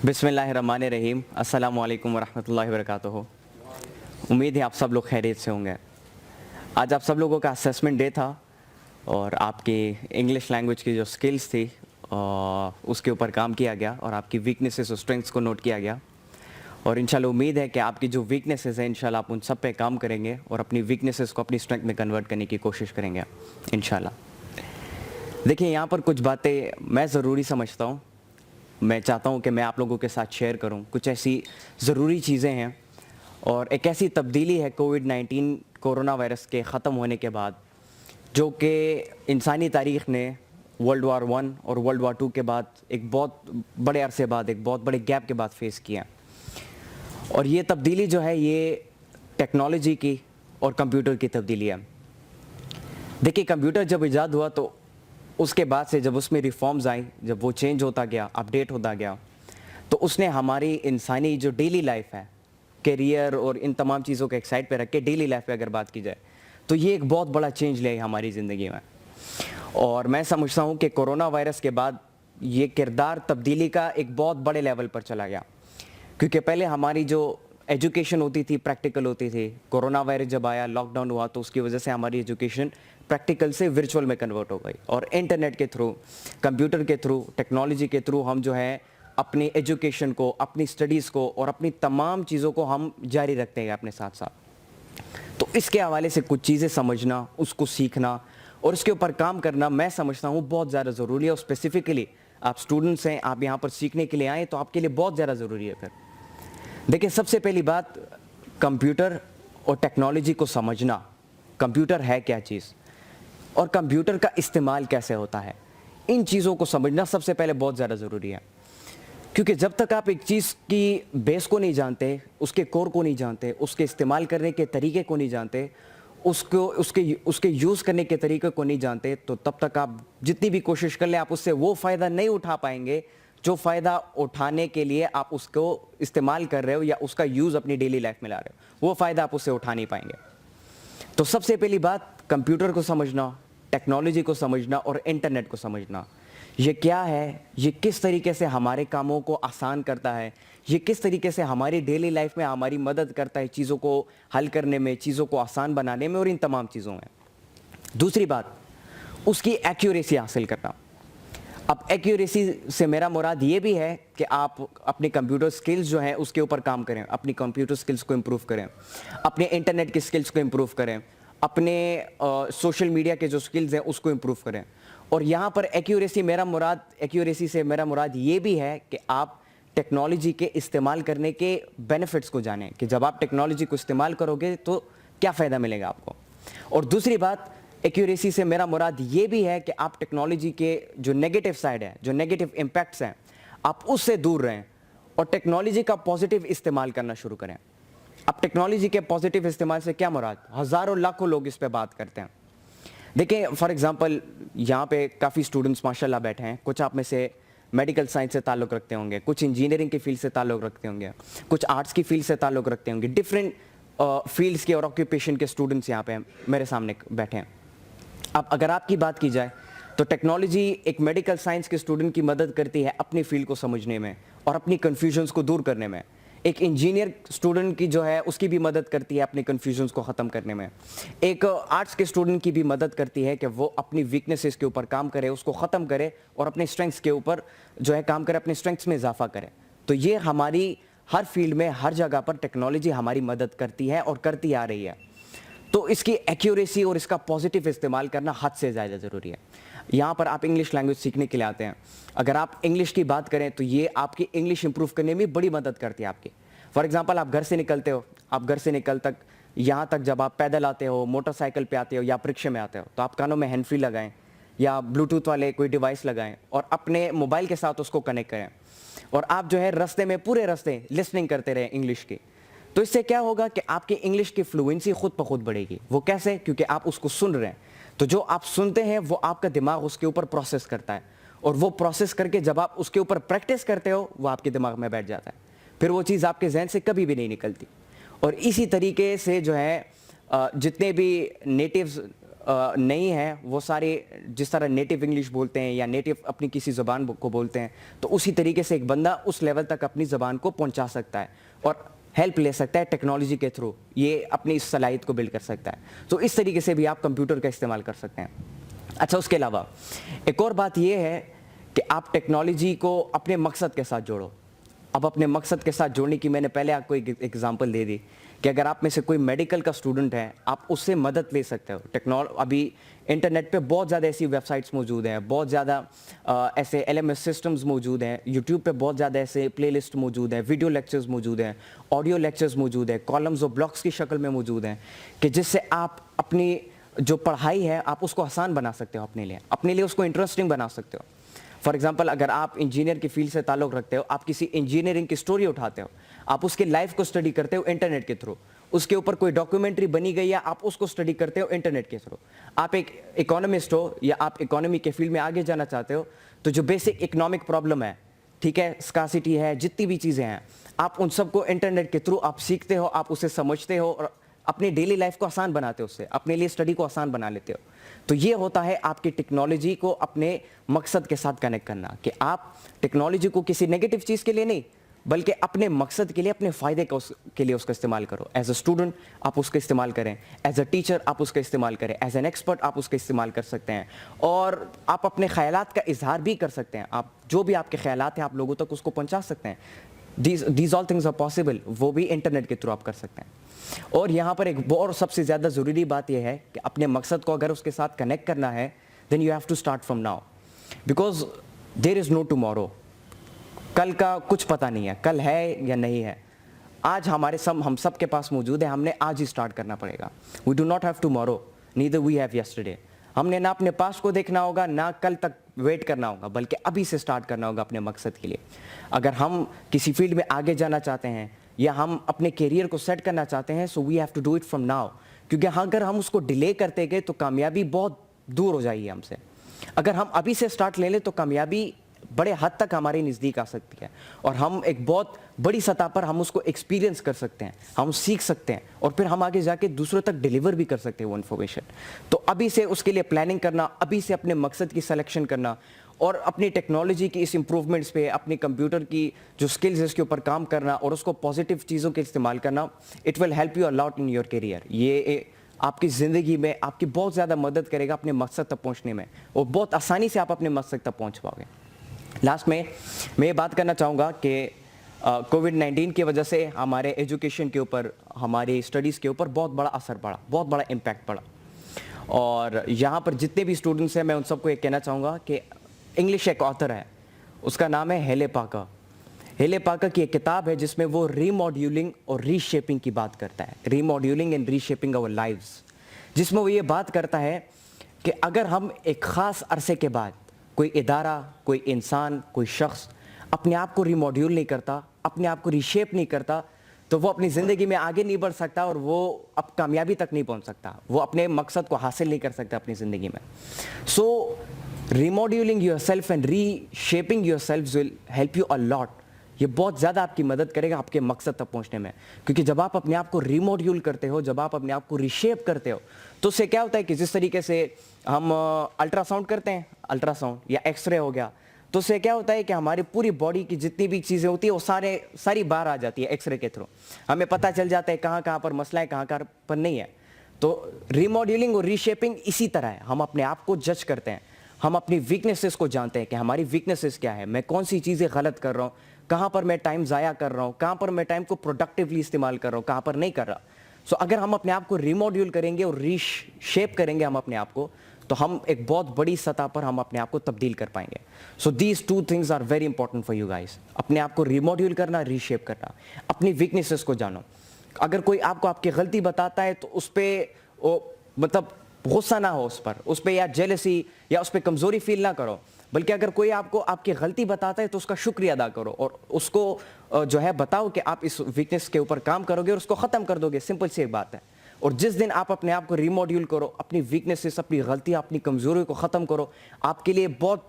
बिस्मिल्लाहिर्रहमानिर्रहीम, अस्सलामु अलैकुम वरहमतुल्लाहि वबरकातुहू। उम्मीद है आप सब लोग खैरियत से होंगे। आज आप सब लोगों का असेसमेंट डे था और आपकी इंग्लिश लैंग्वेज की जो स्किल्स थी उसके ऊपर काम किया गया और आपकी वीकनेसेस और स्ट्रेंथ्स को नोट किया गया। और इंशाल्लाह उम्मीद है कि आपकी जो वीकनेसेस हैं इंशाल्लाह आप उन सब पे काम करेंगे और अपनी वीकनेसेस को अपनी स्ट्रेंथ में कन्वर्ट करने की कोशिश करेंगे इंशाल्लाह। देखिए, यहाँ पर कुछ बातें मैं ज़रूरी समझता हूँ, मैं चाहता हूँ कि मैं आप लोगों के साथ शेयर करूँ। कुछ ऐसी ज़रूरी चीज़ें हैं और एक ऐसी तब्दीली है कोविड-19 कोरोना वायरस के ख़त्म होने के बाद, जो कि इंसानी तारीख़ ने वर्ल्ड वार 1 और वर्ल्ड वार 2 के बाद एक बहुत बड़े अरसे बाद, एक बहुत बड़े गैप के बाद फेस किया। और ये तब्दीली जो है ये टेक्नोलॉजी की और कंप्यूटर की तब्दीली है। देखिए, कंप्यूटर जब इजाद हुआ तो उसके बाद से जब उसमें रिफॉर्म्स आई, जब वो चेंज होता गया, अपडेट होता गया, तो उसने हमारी इंसानी जो डेली लाइफ है, करियर और इन तमाम चीज़ों को एक साइड पे रख के डेली लाइफ पे अगर बात की जाए तो ये एक बहुत बड़ा चेंज ले आई हमारी ज़िंदगी में। और मैं समझता हूँ कि कोरोना वायरस के बाद ये किरदार तब्दीली का एक बहुत बड़े लेवल पर चला गया, क्योंकि पहले हमारी जो एजुकेशन होती थी प्रैक्टिकल होती थी। कोरोना वायरस जब आया, लॉकडाउन हुआ, तो उसकी वजह से हमारी एजुकेशन प्रैक्टिकल से वर्चुअल में कन्वर्ट हो गई और इंटरनेट के थ्रू, कंप्यूटर के थ्रू, टेक्नोलॉजी के थ्रू हम जो है अपनी एजुकेशन को, अपनी स्टडीज़ को और अपनी तमाम चीज़ों को हम जारी रखते हैं अपने साथ साथ। तो इसके हवाले से कुछ चीज़ें समझना, उसको सीखना और उसके ऊपर काम करना मैं समझता हूँ बहुत ज़्यादा ज़रूरी है। और स्पेसिफ़िकली आप स्टूडेंट्स हैं, आप यहाँ पर सीखने के लिए आए तो आपके लिए बहुत ज़्यादा ज़रूरी है। फिर देखिए, सबसे पहली बात, कंप्यूटर और टेक्नोलॉजी को समझना। कंप्यूटर है क्या चीज़ और कंप्यूटर का इस्तेमाल कैसे होता है, इन चीज़ों को समझना सबसे पहले बहुत ज़्यादा ज़रूरी है। क्योंकि जब तक आप एक चीज़ की बेस को नहीं जानते, उसके कोर को नहीं जानते, उसके इस्तेमाल करने के तरीके को नहीं जानते, उसके यूज़ करने के तरीके को नहीं जानते, तो तब तक आप जितनी भी कोशिश कर लें आप उससे वो फ़ायदा नहीं उठा पाएंगे जो फ़ायदा उठाने के लिए आप उसको इस्तेमाल कर रहे हो या उसका यूज़ अपनी डेली लाइफ में ला रहे हो। वो फ़ायदा आप उससे उठा नहीं पाएंगे। तो सबसे पहली बात, कंप्यूटर को समझना, टेक्नोलॉजी को समझना और इंटरनेट को समझना। ये क्या है, ये किस तरीके से हमारे कामों को आसान करता है, ये किस तरीके से हमारी डेली लाइफ में हमारी मदद करता है चीज़ों को हल करने में, चीज़ों को आसान बनाने में और इन तमाम चीज़ों में। दूसरी बात, उसकी एक्यूरेसी हासिल करना। अब एक्यूरेसी से मेरा मुराद ये भी है कि आप अपने कंप्यूटर स्किल्स जो हैं उसके ऊपर काम करें, अपनी कंप्यूटर स्किल्स को इम्प्रूव करें, अपने इंटरनेट की स्किल्स को इम्प्रूव करें, अपने सोशल मीडिया के जो स्किल्स हैं उसको इम्प्रूव करें। और यहाँ पर एक्यूरेसी से मेरा मुराद ये भी है कि आप टेक्नोलॉजी के इस्तेमाल करने के बेनिफिट्स को जानें कि जब आप टेक्नोलॉजी को इस्तेमाल करोगे तो क्या फ़ायदा मिलेगा आपको। और दूसरी बात, एक्यूरेसी से मेरा मुराद ये भी है कि आप टेक्नोलॉजी के जो नेगेटिव साइड है, जो नेगेटिव इम्पैक्ट्स हैं, आप उससे दूर रहें और टेक्नोलॉजी का पॉजिटिव इस्तेमाल करना शुरू करें। अब टेक्नोलॉजी के पॉजिटिव इस्तेमाल से क्या मुराद, हज़ारों लाखों लोग इस पे बात करते हैं। देखिए, फॉर एग्जांपल यहाँ पे काफ़ी स्टूडेंट्स माशाल्लाह बैठे हैं। कुछ आप में से मेडिकल साइंस से ताल्लुक़ रखते होंगे, कुछ इंजीनियरिंग की फील्ड से ताल्लुक़ रखते होंगे, कुछ आर्ट्स की फील्ड से ताल्लुक़ रखते होंगे। डिफरेंट फील्ड्स के और ऑक्यूपेशन के स्टूडेंट्स यहाँ पे मेरे सामने बैठे हैं। अब अगर आपकी बात की जाए तो टेक्नोलॉजी एक मेडिकल साइंस के स्टूडेंट की मदद करती है अपनी फील्ड को समझने में और अपनी कन्फ्यूजन्स को दूर करने में। एक इंजीनियर स्टूडेंट की जो है उसकी भी मदद करती है अपनी कन्फ्यूजन्स को ख़त्म करने में। एक आर्ट्स के स्टूडेंट की भी मदद करती है कि वो अपनी वीकनेसेस के ऊपर काम करे, उसको ख़त्म करे और अपने स्ट्रेंथ्स के ऊपर जो है काम करे, अपने स्ट्रेंथ्स में इजाफा करे। तो ये हमारी हर फील्ड में, हर जगह पर टेक्नोलॉजी हमारी मदद करती है और करती आ रही है। तो इसकी एक्यूरेसी और इसका पॉजिटिव इस्तेमाल करना हद से ज़्यादा ज़रूरी है। यहाँ पर आप इंग्लिश लैंग्वेज सीखने के लिए आते हैं, अगर आप इंग्लिश की बात करें तो ये आपकी इंग्लिश इंप्रूव करने में बड़ी मदद करती है आपकी। फॉर एग्जांपल, आप घर से निकलते हो, आप घर से निकल तक यहाँ तक जब आप पैदल आते हो, मोटरसाइकिल पे आते हो या रिक्शे में आते हो, तो आप कानों में हैंड फ्री लगाएं या ब्लूटूथ वाले कोई डिवाइस लगाएं और अपने मोबाइल के साथ उसको कनेक्ट करें और आप जो है रास्ते में पूरे रास्ते लिसनिंग करते रहें इंग्लिश की। तो इससे क्या होगा कि आपकी इंग्लिश की फ्लुएंसी खुद ब खुद बढ़ेगी। वो कैसे? क्योंकि आप उसको सुन रहे हैं। तो जो आप सुनते हैं वो आपका दिमाग उसके ऊपर प्रोसेस करता है और वो प्रोसेस करके जब आप उसके ऊपर प्रैक्टिस करते हो वो आपके दिमाग में बैठ जाता है, फिर वो चीज़ आपके जहन से कभी भी नहीं निकलती। और इसी तरीके से जो है जितने भी नेटिव्स نہیں ہیں وہ سارے جس طرح نیٹو انگلش بولتے ہیں یا نیٹو اپنی کسی زبان کو بولتے ہیں, تو اسی طریقے سے ایک بندہ اس لیول تک اپنی زبان کو پہنچا سکتا ہے اور ہیلپ لے سکتا ہے ٹیکنالوجی کے تھرو, یہ اپنی اس صلاحیت کو بلڈ کر سکتا ہے. تو اس طریقے سے بھی آپ کمپیوٹر کا استعمال کر سکتے ہیں. اچھا, اس کے علاوہ ایک اور بات یہ ہے کہ آپ ٹیکنالوجی کو اپنے مقصد کے ساتھ جوڑو. اب اپنے مقصد کے ساتھ جوڑنے کی میں نے پہلے آپ کو ایک ایگزامپل دے دی کہ اگر آپ میں سے کوئی میڈیکل کا اسٹوڈنٹ ہے, آپ اس سے مدد لے سکتے ہو. ابھی انٹرنیٹ پہ بہت زیادہ ایسی ویب سائٹس موجود ہیں, بہت زیادہ ایسے LMS سسٹمز موجود ہیں, یوٹیوب پہ بہت زیادہ ایسے پلے لسٹ موجود ہیں, ویڈیو لیکچرز موجود ہیں, آڈیو لیکچرز موجود ہیں, کالمز اور بلاگس کی شکل میں موجود ہیں کہ جس سے آپ اپنی جو پڑھائی ہے آپ اس کو آسان بنا سکتے ہو, اپنے لیے اس کو انٹرسٹنگ بنا سکتے ہو. فار ایگزامپل, اگر آپ انجینئر کی فیلڈ سے تعلق رکھتے ہو, آپ کسی انجینئرنگ کی سٹوری اٹھاتے ہو, آپ اس کے لائف کو سٹڈی کرتے ہو انٹرنیٹ کے تھرو, اس کے اوپر کوئی ڈاکیومنٹری بنی گئی ہے, آپ اس کو سٹڈی کرتے ہو انٹرنیٹ کے تھرو. آپ ایک اکانومسٹ ہو یا آپ اکانومی کے فیلڈ میں آگے جانا چاہتے ہو, تو جو بیسک اکنامک پرابلم ہے, ٹھیک ہے, اسکاسٹی ہے, جتنی بھی چیزیں ہیں, آپ ان سب کو انٹرنیٹ کے تھرو آپ سیکھتے ہو, آپ اسے سمجھتے ہو اور اپنی ڈیلی لائف کو آسان بناتے ہو, اس سے اپنے لیے اسٹڈی کو آسان بنا لیتے ہو. تو یہ ہوتا ہے آپ کی ٹیکنالوجی کو اپنے مقصد کے ساتھ کنیکٹ کرنا, کہ آپ ٹیکنالوجی کو کسی نیگیٹو چیز کے لیے نہیں بلکہ اپنے مقصد کے لیے, اپنے فائدے کے لیے اس کا استعمال کرو. ایز اے اسٹوڈنٹ آپ اس کا استعمال کریں, ایز اے ٹیچر آپ اس کا استعمال کریں, ایز این ایکسپرٹ آپ اس کا استعمال کر سکتے ہیں, اور آپ اپنے خیالات کا اظہار بھی کر سکتے ہیں. آپ جو بھی آپ کے خیالات ہیں آپ لوگوں تک اس کو پہنچا سکتے ہیں. These all things are possible, وہ بھی انٹرنیٹ کے تھرو آپ کر سکتے ہیں. اور یہاں پر ایک اور سب سے زیادہ ضروری بات یہ ہے کہ اپنے مقصد کو اگر اس کے ساتھ کنیکٹ کرنا ہے, then you have to start from now, because there is no tomorrow. کل کا کچھ پتہ نہیں ہے, کل ہے یا نہیں ہے. آج ہم سب کے پاس موجود ہے, ہم نے آج ہی اسٹارٹ کرنا پڑے گا. We do not have tomorrow, neither we have yesterday. ہم نے نہ اپنے پاس کو دیکھنا ہوگا نہ کل تک ویٹ کرنا ہوگا, بلکہ ابھی سے اسٹارٹ کرنا ہوگا اپنے مقصد کے لیے. اگر ہم کسی فیلڈ میں آگے جانا چاہتے ہیں یا ہم اپنے کیریئر کو سیٹ کرنا چاہتے ہیں, so we have to do it from now. کیونکہ اگر ہم اس کو ڈیلے کرتے گئے تو کامیابی بہت دور ہو جائے گی ہم سے. اگر ہم ابھی سے اسٹارٹ لے لیں تو کامیابی بڑے حد تک ہمارے نزدیک آ سکتی ہے, اور ہم ایک بہت بڑی سطح پر ہم اس کو ایکسپیرینس کر سکتے ہیں, ہم سیکھ سکتے ہیں, اور پھر ہم آگے جا کے دوسروں تک ڈیلیور بھی کر سکتے ہیں وہ انفارمیشن. تو ابھی سے اس کے لیے پلاننگ کرنا, ابھی سے اپنے مقصد کی سلیکشن کرنا, اور اپنی ٹیکنالوجی کی اس امپروومنٹس پہ, اپنی کمپیوٹر کی جو سکلز ہے اس کے اوپر کام کرنا اور اس کو پازیٹیو چیزوں کے استعمال کرنا, it will help you a lot in your career. یہ آپ کی زندگی میں آپ کی بہت زیادہ مدد کرے گا اپنے مقصد تک پہنچنے میں, اور بہت آسانی سے آپ اپنے مقصد تک پہنچ پاؤ گے. لاسٹ میں یہ بات کرنا چاہوں گا کہ کووڈ-19 کی وجہ سے ہمارے ایجوکیشن کے اوپر, ہماری اسٹڈیز کے اوپر بہت بڑا اثر پڑا, بہت بڑا امپیکٹ پڑا. اور یہاں پر جتنے بھی اسٹوڈنٹس ہیں میں ان سب کو ایک کہنا چاہوں گا کہ انگلش ایک آتھر ہے, اس کا نام ہے ہیلے پاکر. ہیلے پاکر کی ایک کتاب ہے جس میں وہ ری ماڈیولنگ اور ری شیپنگ کی بات کرتا ہے, remodelling and reshaping our lives, جس میں وہ یہ بات کرتا ہے کہ اگر ہم ایک خاص عرصے کے بعد کوئی ادارہ, کوئی انسان, کوئی شخص اپنے آپ کو ری ماڈیول نہیں کرتا, اپنے آپ کو ری شیپ نہیں کرتا, تو وہ اپنی زندگی میں آگے نہیں بڑھ سکتا اور وہ اب کامیابی تک نہیں پہنچ سکتا, وہ اپنے مقصد کو حاصل نہیں کر سکتا اپنی زندگی میں. So remodelling yourself and reshaping yourself will help you a lot. یہ بہت زیادہ آپ کی مدد کرے گا آپ کے مقصد تک پہنچنے میں, کیونکہ جب آپ اپنے آپ کو ریماڈیول کرتے ہو, جب آپ اپنے آپ کو ری شیپ کرتے ہو, تو اس سے کیا ہوتا ہے کہ جس طریقے سے ہم الٹرا ساؤنڈ کرتے ہیں, الٹرا ساؤنڈ یا ایکس رے ہو گیا, تو اس سے کیا ہوتا ہے کہ ہماری پوری باڈی کی جتنی بھی چیزیں ہوتی ہیں وہ ساری باہر آ جاتی ہے ایکس رے کے تھرو. ہمیں پتہ چل جاتا ہے کہاں کہاں پر مسئلہ ہے, کہاں کہاں پر نہیں ہے. تو ریماڈیولنگ اور ری شیپنگ اسی طرح ہے, ہم اپنے آپ کو جج کرتے ہیں, ہم اپنی ویکنیسز کو جانتے ہیں کہ ہماری ویکنیسز کیا ہے, میں کون سی چیزیں غلط کر رہا ہوں, کہاں پر میں ٹائم ضائع کر رہا ہوں, کہاں پر میں ٹائم کو پروڈکٹیولی استعمال کر رہا ہوں, کہاں پر نہیں کر رہا. سو اگر ہم اپنے آپ کو ریماڈیول کریں گے اور ری شیپ کریں گے ہم اپنے آپ کو, تو ہم ایک بہت بڑی سطح پر ہم اپنے آپ کو تبدیل کر پائیں گے. So these two things are very important for you guys. اپنے آپ کو ریماڈیول کرنا, ری شیپ کرنا, اپنی ویکنیسز کو جانو. اگر کوئی آپ کو آپ کی غلطی بتاتا ہے تو اس پہ مطلب غصہ نہ ہو اس پہ یا جیلسی یا اس پہ کمزوری فیل نہ کرو, بلکہ اگر کوئی آپ کو آپ کی غلطی بتاتا ہے تو اس کا شکریہ ادا کرو اور اس کو جو ہے بتاؤ کہ آپ اس ویکنیس کے اوپر کام کرو گے اور اس کو ختم کر دو گے. سمپل سی ایک بات ہے. اور جس دن آپ اپنے آپ کو ریماڈیول کرو, اپنی ویکنیسز, اپنی غلطیاں, اپنی کمزوریوں کو ختم کرو, آپ کے لیے بہت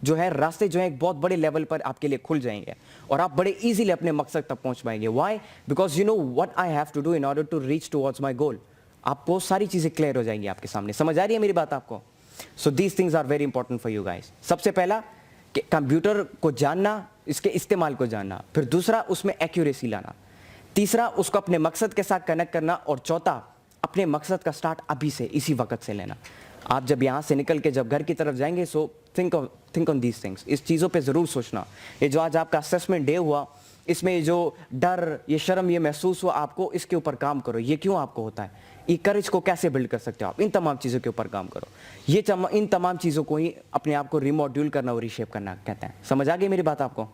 جو ہے راستے جو ہیں ایک بہت بڑے لیول پر آپ کے لیے کھل جائیں گے اور آپ بڑے ایزیلی اپنے مقصد تک پہنچ پائیں گے. Why? Because you know what I have to do in order to reach towards my goal. आपको सारी चीज़ें क्लियर हो जाएंगी आपके सामने। समझ आ रही है मेरी बात आपको? So these things are very important for you guys. सबसे पहला कि कंप्यूटर को जानना, इसके इस्तेमाल को जानना, फिर दूसरा उसमें एक्यूरेसी लाना, तीसरा उसको अपने मकसद के साथ कनेक्ट करना, और चौथा अपने मकसद का स्टार्ट अभी से, इसी वक्त से लेना। आप जब यहाँ से निकल के जब घर की तरफ जाएंगे, so think on these things, इस चीज़ों पे ज़रूर सोचना। ये जो आज आपका असेसमेंट डे हुआ, इसमें ये जो डर, ये शर्म, ये महसूस हुआ आपको, इसके ऊपर काम करो। ये क्यों आपको होता है, ये करेज को कैसे बिल्ड कर सकते हो आप, इन तमाम चीज़ों के ऊपर काम करो। इन तमाम चीज़ों को ही अपने आप को रिमॉड्यूल करना और रीशेप करना कहते हैं। समझ आ गई मेरी बात आपको?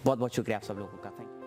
बहुत बहुत शुक्रिया आप सब लोगों का, थैंक यू।